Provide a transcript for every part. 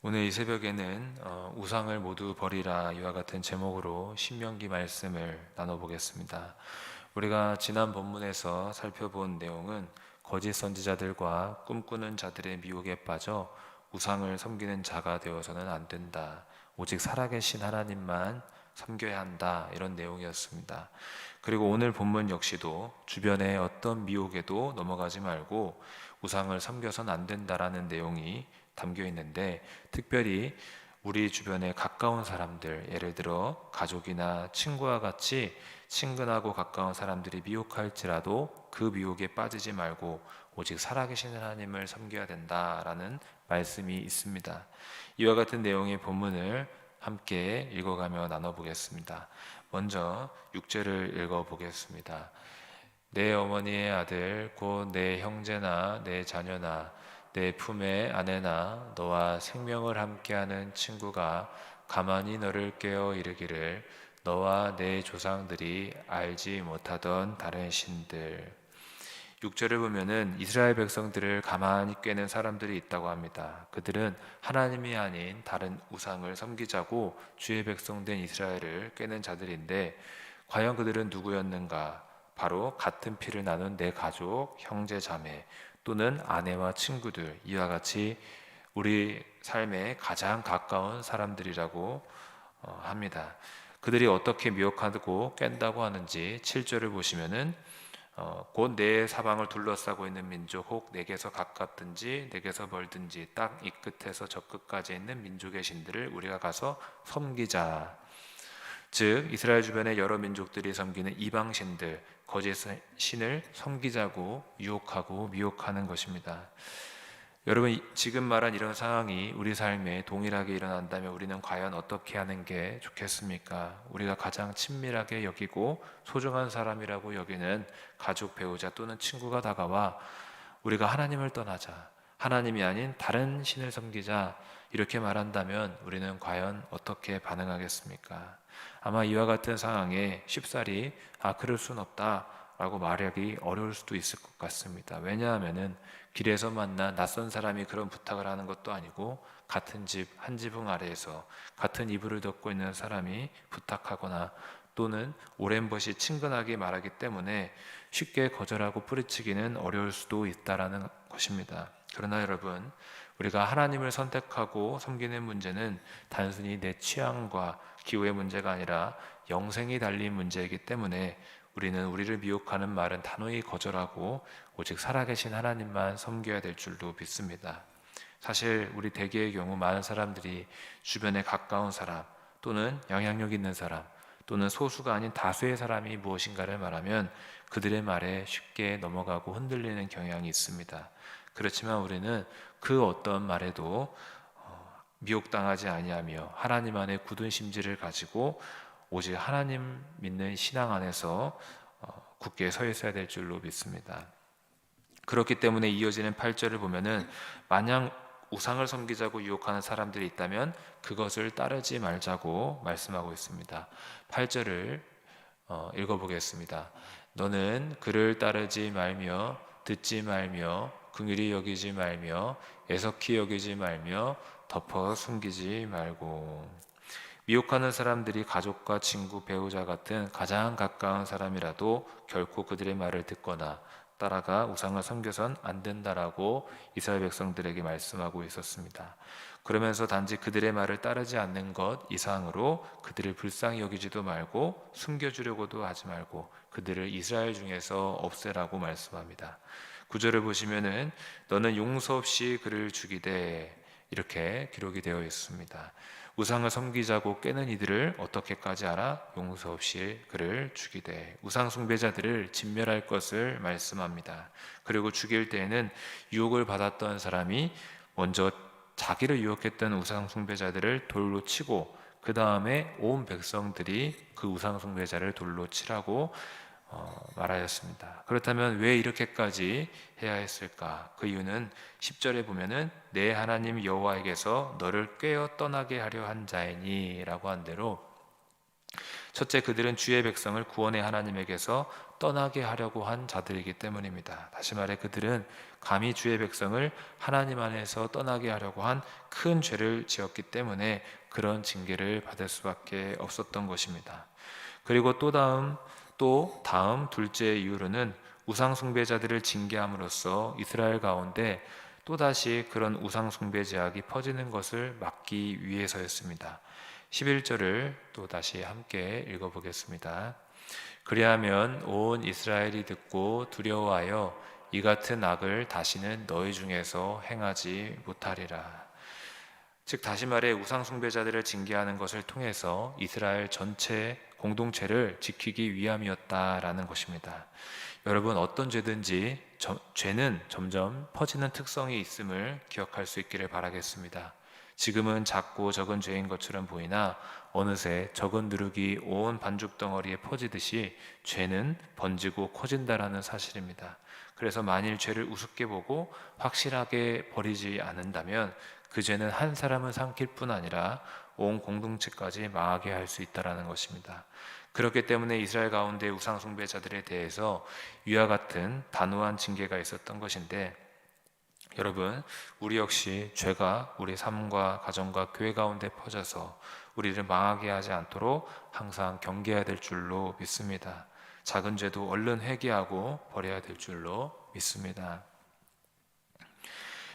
오늘 이 새벽에는 우상을 모두 버리라 이와 같은 제목으로 신명기 말씀을 나눠보겠습니다. 우리가 지난 본문에서 살펴본 내용은 거짓 선지자들과 꿈꾸는 자들의 미혹에 빠져 우상을 섬기는 자가 되어서는 안 된다. 오직 살아계신 하나님만 섬겨야 한다. 이런 내용이었습니다. 그리고 오늘 본문 역시도 주변의 어떤 미혹에도 넘어가지 말고 우상을 섬겨서는 안 된다라는 내용이 담겨 있는데, 특별히 우리 주변에 가까운 사람들, 예를 들어 가족이나 친구와 같이 친근하고 가까운 사람들이 미혹할지라도 그 미혹에 빠지지 말고 오직 살아계신 하나님을 섬겨야 된다라는 말씀이 있습니다. 이와 같은 내용의 본문을 함께 읽어가며 나눠보겠습니다. 먼저 6절을 읽어보겠습니다. 내 어머니의 아들 곧 내 형제나 내 자녀나 내 품의 아내나 너와 생명을 함께하는 친구가 가만히 너를 깨어 이르기를 너와 내 조상들이 알지 못하던 다른 신들. 6절을 보면은 이스라엘 백성들을 가만히 꿰는 사람들이 있다고 합니다. 그들은 하나님이 아닌 다른 우상을 섬기자고 주의 백성된 이스라엘을 꿰는 자들인데, 과연 그들은 누구였는가? 바로 같은 피를 나눈 내 가족, 형제, 자매 또는 아내와 친구들, 이와 같이 우리 삶에 가장 가까운 사람들이라고 합니다. 그들이 어떻게 미혹하고 깬다고 하는지 7절을 보시면은 곧 내 사방을 둘러싸고 있는 민족, 혹 내게서 가깝든지 내게서 멀든지 딱 이 끝에서 저 끝까지 있는 민족의 신들을 우리가 가서 섬기자. 즉 이스라엘 주변의 여러 민족들이 섬기는 이방 신들, 거짓 신을 섬기자고 유혹하고 미혹하는 것입니다. 여러분, 지금 말한 이런 상황이 우리 삶에 동일하게 일어난다면 우리는 과연 어떻게 하는 게 좋겠습니까? 우리가 가장 친밀하게 여기고 소중한 사람이라고 여기는 가족, 배우자 또는 친구가 다가와 우리가 하나님을 떠나자, 하나님이 아닌 다른 신을 섬기자, 이렇게 말한다면 우리는 과연 어떻게 반응하겠습니까? 아마 이와 같은 상황에 쉽사리 그럴 순 없다 라고 말하기 어려울 수도 있을 것 같습니다. 왜냐하면은 길에서 만난 낯선 사람이 그런 부탁을 하는 것도 아니고, 같은 집, 한 지붕 아래에서 같은 이불을 덮고 있는 사람이 부탁하거나 또는 오랜 것이 친근하게 말하기 때문에 쉽게 거절하고 뿌리치기는 어려울 수도 있다라는 것입니다. 그러나 여러분, 우리가 하나님을 선택하고 섬기는 문제는 단순히 내 취향과 기호의 문제가 아니라 영생이 달린 문제이기 때문에 우리는 우리를 미혹하는 말은 단호히 거절하고 오직 살아계신 하나님만 섬겨야 될 줄도 믿습니다. 사실 우리 대개의 경우 많은 사람들이 주변에 가까운 사람 또는 영향력 있는 사람 또는 소수가 아닌 다수의 사람이 무엇인가를 말하면 그들의 말에 쉽게 넘어가고 흔들리는 경향이 있습니다. 그렇지만 우리는 그 어떤 말에도 미혹당하지 아니하며 하나님 안에 굳은 심지를 가지고 오직 하나님 믿는 신앙 안에서 굳게 서 있어야 될 줄로 믿습니다. 그렇기 때문에 이어지는 8절을 보면은 만약 우상을 섬기자고 유혹하는 사람들이 있다면 그것을 따르지 말자고 말씀하고 있습니다. 8절을 읽어보겠습니다. 너는 그를 따르지 말며 듣지 말며 긍휼히 여기지 말며 애석히 여기지 말며 덮어 숨기지 말고. 미혹하는 사람들이 가족과 친구, 배우자 같은 가장 가까운 사람이라도 결코 그들의 말을 듣거나 따라가 우상을 섬겨선 안 된다라고 이스라엘 백성들에게 말씀하고 있었습니다. 그러면서 단지 그들의 말을 따르지 않는 것 이상으로 그들을 불쌍히 여기지도 말고 숨겨주려고도 하지 말고 그들을 이스라엘 중에서 없애라고 말씀합니다. 9절을 보시면은 너는 용서 없이 그를 죽이되, 이렇게 기록이 되어 있습니다. 우상을 섬기자고 깨는 이들을 어떻게까지 하라? 용서 없이 그를 죽이되. 우상 숭배자들을 진멸할 것을 말씀합니다. 그리고 죽일 때에는 유혹을 받았던 사람이 먼저 자기를 유혹했던 우상 숭배자들을 돌로 치고 그 다음에 온 백성들이 그 우상 숭배자를 돌로 치라고 말하였습니다. 그렇다면 왜 이렇게까지 해야 했을까? 그 이유는 10절에 보면은 내 하나님 여호와에게서 너를 꿰어 떠나게 하려 한 자이니 라고 한 대로, 첫째, 그들은 주의 백성을 구원의 하나님에게서 떠나게 하려고 한 자들이기 때문입니다. 다시 말해 그들은 감히 주의 백성을 하나님 안에서 떠나게 하려고 한 큰 죄를 지었기 때문에 그런 징계를 받을 수밖에 없었던 것입니다. 그리고 또 다음 둘째 이유로는 우상 숭배자들을 징계함으로써 이스라엘 가운데 또다시 그런 우상 숭배 제약이 퍼지는 것을 막기 위해서였습니다. 11절을 또 다시 함께 읽어보겠습니다. 그리하면 온 이스라엘이 듣고 두려워하여 이 같은 악을 다시는 너희 중에서 행하지 못하리라. 즉 다시 말해 우상 숭배자들을 징계하는 것을 통해서 이스라엘 전체 공동체를 지키기 위함이었다라는 것입니다. 여러분, 어떤 죄든지 죄는 점점 퍼지는 특성이 있음을 기억할 수 있기를 바라겠습니다. 지금은 작고 적은 죄인 것처럼 보이나 어느새 적은 누룩이 온 반죽 덩어리에 퍼지듯이 죄는 번지고 커진다라는 사실입니다. 그래서 만일 죄를 우습게 보고 확실하게 버리지 않는다면 그 죄는 한 사람을 삼킬 뿐 아니라 온 공동체까지 망하게 할 수 있다라는 것입니다. 그렇기 때문에 이스라엘 가운데 우상 숭배자들에 대해서 위와 같은 단호한 징계가 있었던 것인데, 여러분, 우리 역시 죄가 우리 삶과 가정과 교회 가운데 퍼져서 우리를 망하게 하지 않도록 항상 경계해야 될 줄로 믿습니다. 작은 죄도 얼른 회개하고 버려야 될 줄로 믿습니다.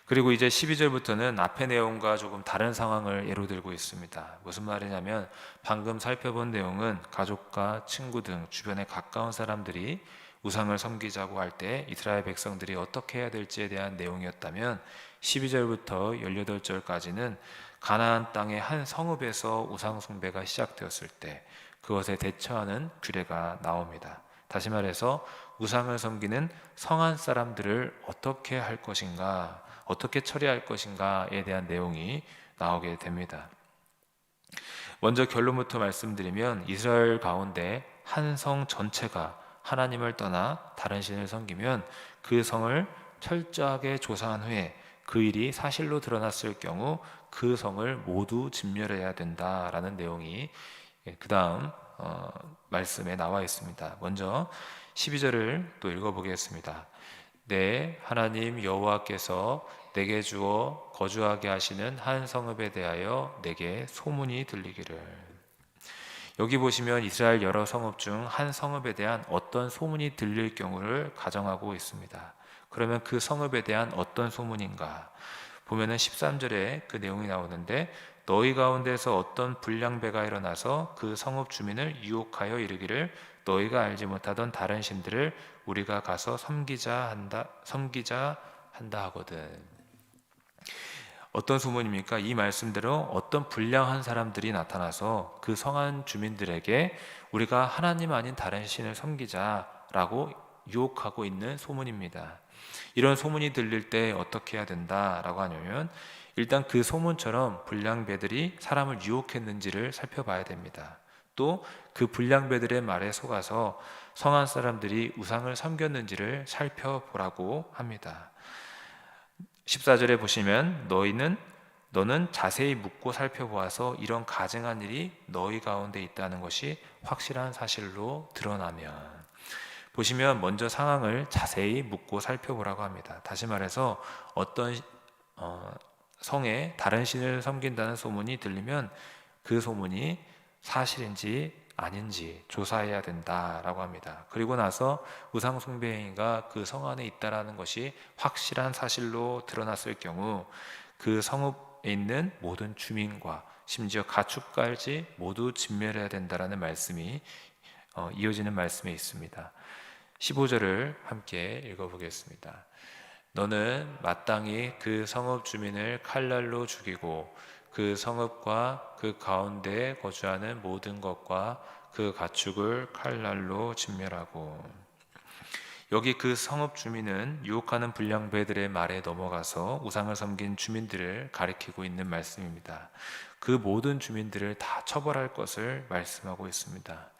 그리고 이제 12절부터는 앞의 내용과 조금 다른 상황을 예로 들고 있습니다. 무슨 말이냐면 방금 살펴본 내용은 가족과 친구 등 주변에 가까운 사람들이 우상을 섬기자고 할 때 이스라엘 백성들이 어떻게 해야 될지에 대한 내용이었다면 12절부터 18절까지는 가나안 땅의 한 성읍에서 우상 숭배가 시작되었을 때 그것에 대처하는 규례가 나옵니다. 다시 말해서 우상을 섬기는 성한 사람들을 어떻게 할 것인가, 어떻게 처리할 것인가에 대한 내용이 나오게 됩니다. 먼저 결론부터 말씀드리면 이스라엘 가운데 한 성 전체가 하나님을 떠나 다른 신을 섬기면 그 성을 철저하게 조사한 후에 그 일이 사실로 드러났을 경우 그 성을 모두 진멸해야 된다라는 내용이 그 다음 말씀에 나와 있습니다. 먼저 12절을 또 읽어보겠습니다. 네, 하나님 여호와께서 내게 주어 거주하게 하시는 한 성읍에 대하여 내게 소문이 들리기를. 여기 보시면 이스라엘 여러 성읍 중 한 성읍에 대한 어떤 소문이 들릴 경우를 가정하고 있습니다. 그러면 그 성읍에 대한 어떤 소문인가? 보면은 13절에 그 내용이 나오는데 너희 가운데서 어떤 불량배가 일어나서 그 성읍 주민을 유혹하여 이르기를 너희가 알지 못하던 다른 신들을 우리가 가서 섬기자 한다 하거든. 어떤 소문입니까? 이 말씀대로 어떤 불량한 사람들이 나타나서 그 성한 주민들에게 우리가 하나님 아닌 다른 신을 섬기자라고 유혹하고 있는 소문입니다. 이런 소문이 들릴 때 어떻게 해야 된다라고 하냐면 일단 그 소문처럼 불량배들이 사람을 유혹했는지를 살펴봐야 됩니다. 또 그 불량배들의 말에 속아서 성한 사람들이 우상을 섬겼는지를 살펴보라고 합니다. 14절에 보시면 너는 자세히 묻고 살펴보아서 이런 가증한 일이 너희 가운데 있다는 것이 확실한 사실로 드러나면, 보시면 먼저 상황을 자세히 묻고 살펴보라고 합니다. 다시 말해서 어떤 성에 다른 신을 섬긴다는 소문이 들리면 그 소문이 사실인지 아닌지 조사해야 된다라고 합니다. 그리고 나서 우상 숭배 행위가 그 성 안에 있다라는 것이 확실한 사실로 드러났을 경우 그 성읍에 있는 모든 주민과 심지어 가축까지 모두 진멸해야 된다라는 말씀이 이어지는 말씀에 있습니다. 15절을 함께 읽어보겠습니다. 너는 마땅히 그 성읍 주민을 칼날로 죽이고 그 성읍과 그 가운데에 거주하는 모든 것과 그 가축을 칼날로 진멸하고. 여기 그 성읍 주민은 유혹하는 불량배들의 말에 넘어가서 우상을 섬긴 주민들을 가리키고 있는 말씀입니다. 그 모든 주민들을 다 처벌할 것을 말씀하고 있습니다.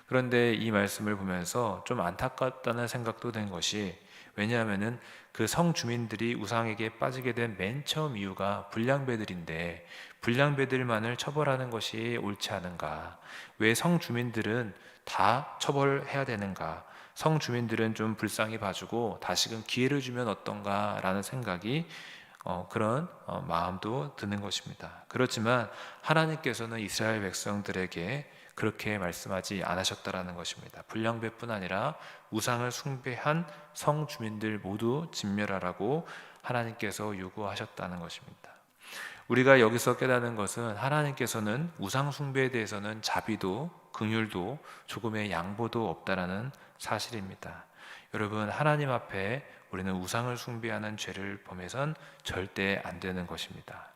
그런데 이 말씀을 보면서 좀 안타깝다는 생각도 든 것이, 왜냐하면은 그 성 주민들이 우상에게 빠지게 된 맨 처음 이유가 불량배들인데 불량배들만을 처벌하는 것이 옳지 않은가? 왜 성 주민들은 다 처벌해야 되는가? 성 주민들은 좀 불쌍히 봐주고 다시금 기회를 주면 어떤가라는 생각이 그런 마음도 드는 것입니다. 그렇지만 하나님께서는 이스라엘 백성들에게 그렇게 말씀하지 않으셨다라는 것입니다. 불량배뿐 아니라 우상을 숭배한 성 주민들 모두 진멸하라고 하나님께서 요구하셨다는 것입니다. 우리가 여기서 깨닫는 것은 하나님께서는 우상 숭배에 대해서는 자비도 긍휼도 조금의 양보도 없다라는 사실입니다. 여러분, 하나님 앞에 우리는 우상을 숭배하는 죄를 범해선 절대 안 되는 것입니다.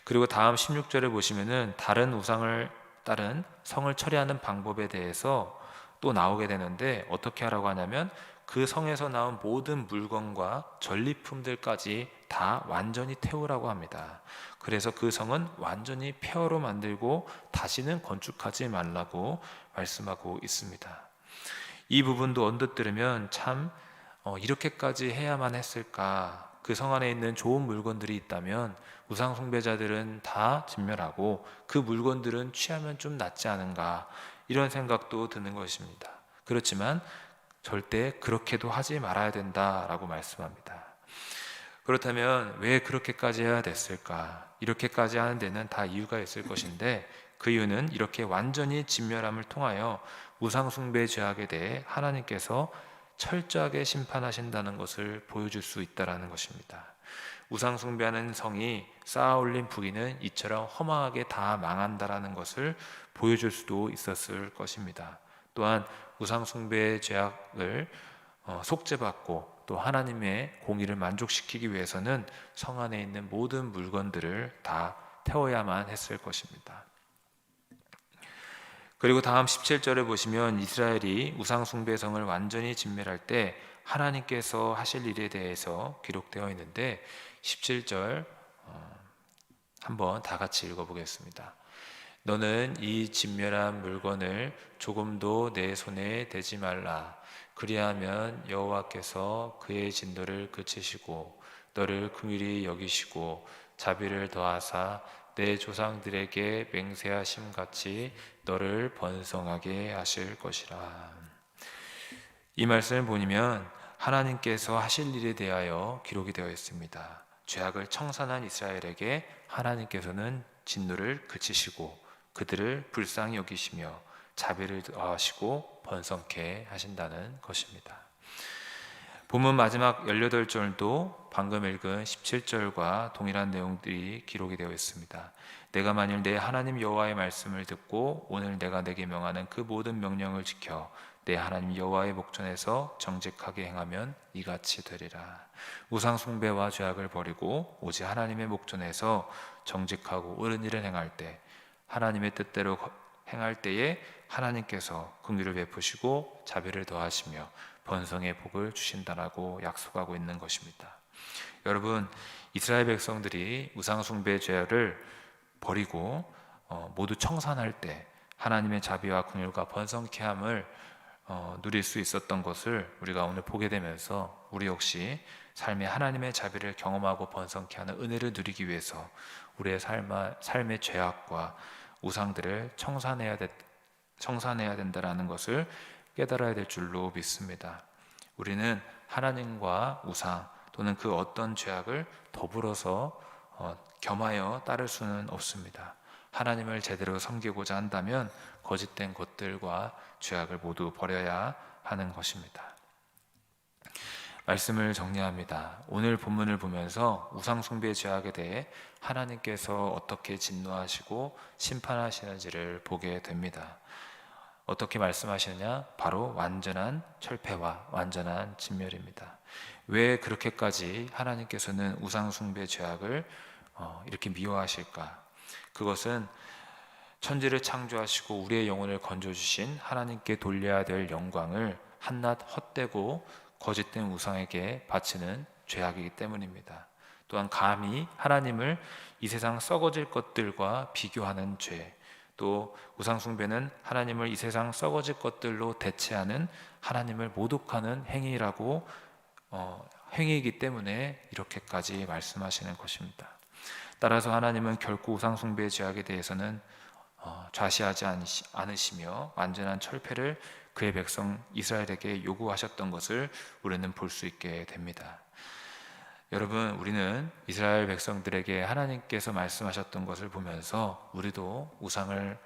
그리고 다음 16절에 보시면은 다른 우상을 따른 성을 처리하는 방법에 대해서 또 나오게 되는데, 어떻게 하라고 하냐면 그 성에서 나온 모든 물건과 전리품들까지 다 완전히 태우라고 합니다. 그래서 그 성은 완전히 폐허로 만들고 다시는 건축하지 말라고 말씀하고 있습니다. 이 부분도 언뜻 들으면 참 이렇게까지 해야만 했을까? 그 성 안에 있는 좋은 물건들이 있다면 우상 숭배자들은 다 진멸하고 그 물건들은 취하면 좀 낫지 않은가? 이런 생각도 드는 것입니다. 그렇지만 절대 그렇게도 하지 말아야 된다라고 말씀합니다. 그렇다면 왜 그렇게까지 해야 됐을까? 이렇게까지 하는 데는 다 이유가 있을 것인데, 그 이유는 이렇게 완전히 진멸함을 통하여 우상 숭배 죄악에 대해 하나님께서 철저하게 심판하신다는 것을 보여줄 수 있다라는 것입니다. 우상 숭배하는 성이 쌓아 올린 부귀는 이처럼 허망하게 다 망한다라는 것을 보여줄 수도 있었을 것입니다. 또한 우상 숭배의 죄악을 속죄받고 또 하나님의 공의를 만족시키기 위해서는 성 안에 있는 모든 물건들을 다 태워야만 했을 것입니다. 그리고 다음 17절에 보시면 이스라엘이 우상 숭배 성을 완전히 진멸할 때 하나님께서 하실 일에 대해서 기록되어 있는데, 17절 한번 다 같이 읽어보겠습니다. 너는 이 진멸한 물건을 조금도 내 손에 대지 말라. 그리하면 여호와께서 그의 진노를 그치시고 너를 긍휼히 여기시고 자비를 더하사 내 조상들에게 맹세하심 같이 너를 번성하게 하실 것이라. 이 말씀을 보면 하나님께서 하실 일에 대하여 기록이 되어 있습니다. 죄악을 청산한 이스라엘에게 하나님께서는 진노를 그치시고 그들을 불쌍히 여기시며 자비를 더하시고 번성케 하신다는 것입니다. 본문 마지막 18절도 방금 읽은 17절과 동일한 내용들이 기록이 되어 있습니다. 내가 만일 내 하나님 여호와의 말씀을 듣고 오늘 내가 내게 명하는 그 모든 명령을 지켜 내 하나님 여호와의 목전에서 정직하게 행하면 이같이 되리라. 우상 숭배와 죄악을 버리고 오직 하나님의 목전에서 정직하고 옳은 일을 행할 때, 하나님의 뜻대로 행할 때에 하나님께서 긍휼을 베푸시고 자비를 더하시며 번성의 복을 주신다라고 약속하고 있는 것입니다. 여러분, 이스라엘 백성들이 우상 숭배 죄를 버리고 모두 청산할 때 하나님의 자비와 긍휼과 번성케 함을 누릴 수 있었던 것을 우리가 오늘 보게 되면서 우리 역시 삶에 하나님의 자비를 경험하고 번성케 하는 은혜를 누리기 위해서 우리의 삶의 죄악과 우상들을 청산해야 된다라는 것을 깨달아야 될 줄로 믿습니다. 우리는 하나님과 우상 또는 그 어떤 죄악을 더불어서 겸하여 따를 수는 없습니다. 하나님을 제대로 섬기고자 한다면 거짓된 것들과 죄악을 모두 버려야 하는 것입니다. 말씀을 정리합니다. 오늘 본문을 보면서 우상 숭배 죄악에 대해 하나님께서 어떻게 진노하시고 심판하시는지를 보게 됩니다. 어떻게 말씀하시느냐? 바로 완전한 철폐와 완전한 진멸입니다. 왜 그렇게까지 하나님께서는 우상 숭배 죄악을 이렇게 미워하실까? 그것은 천지를 창조하시고 우리의 영혼을 건져주신 하나님께 돌려야 될 영광을 한낱 헛되고 거짓된 우상에게 바치는 죄악이기 때문입니다. 또한 감히 하나님을 이 세상 썩어질 것들과 비교하는 죄, 또 우상 숭배는 하나님을 이 세상 썩어질 것들로 대체하는 하나님을 모독하는 행위라고 행위이기 때문에 이렇게까지 말씀하시는 것입니다. 따라서 하나님은 결코 우상 숭배의 죄악에 대해서는 좌시하지 않으시며 완전한 철폐를 그의 백성 이스라엘에게 요구하셨던 것을 우리는 볼 수 있게 됩니다. 여러분, 우리는 이스라엘 백성들에게 하나님께서 말씀하셨던 것을 보면서 우리도 우상을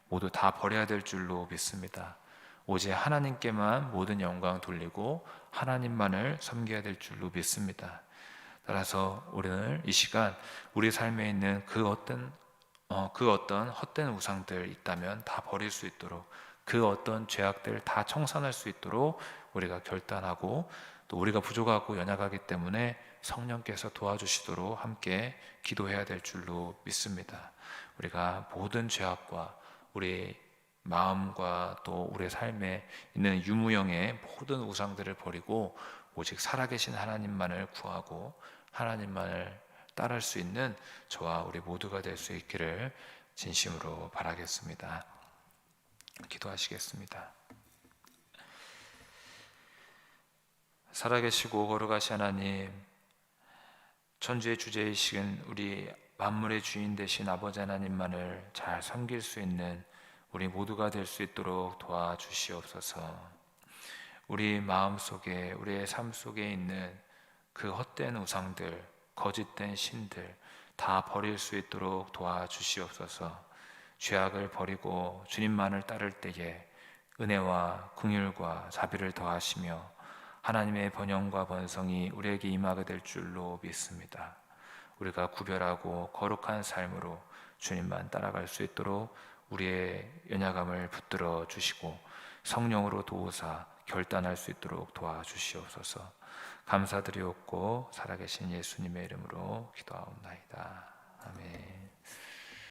모두 다 버려야 될 줄로 믿습니다. 오직 하나님께만 모든 영광 돌리고 하나님만을 섬겨야 될 줄로 믿습니다. 따라서 우리는 이 시간 우리 삶에 있는 그 어떤 헛된 우상들 있다면 다 버릴 수 있도록, 그 어떤 죄악들 다 청산할 수 있도록 우리가 결단하고, 또 우리가 부족하고 연약하기 때문에 성령께서 도와주시도록 함께 기도해야 될 줄로 믿습니다. 우리가 모든 죄악과 우리 마음과 또 우리 삶에 있는 유무형의 모든 우상들을 버리고 오직 살아계신 하나님만을 구하고 하나님만을 따를 수 있는 저와 우리 모두가 될 수 있기를 진심으로 바라겠습니다. 기도하시겠습니다. 살아계시고 거룩하신 하나님, 천주의 주제이신 우리 만물의 주인 되신 아버지 하나님만을 잘 섬길 수 있는 우리 모두가 될 수 있도록 도와주시옵소서. 우리 마음속에, 우리의 삶 속에 있는 그 헛된 우상들, 거짓된 신들 다 버릴 수 있도록 도와주시옵소서. 죄악을 버리고 주님만을 따를 때에 은혜와 긍휼과 자비를 더하시며 하나님의 번영과 번성이 우리에게 임하게 될 줄로 믿습니다. 우리가 구별하고 거룩한 삶으로 주님만 따라갈 수 있도록 우리의 연약함을 붙들어 주시고 성령으로 도우사 결단할 수 있도록 도와주시옵소서. 감사드리옵고 살아계신 예수님의 이름으로 기도하옵나이다. 아멘.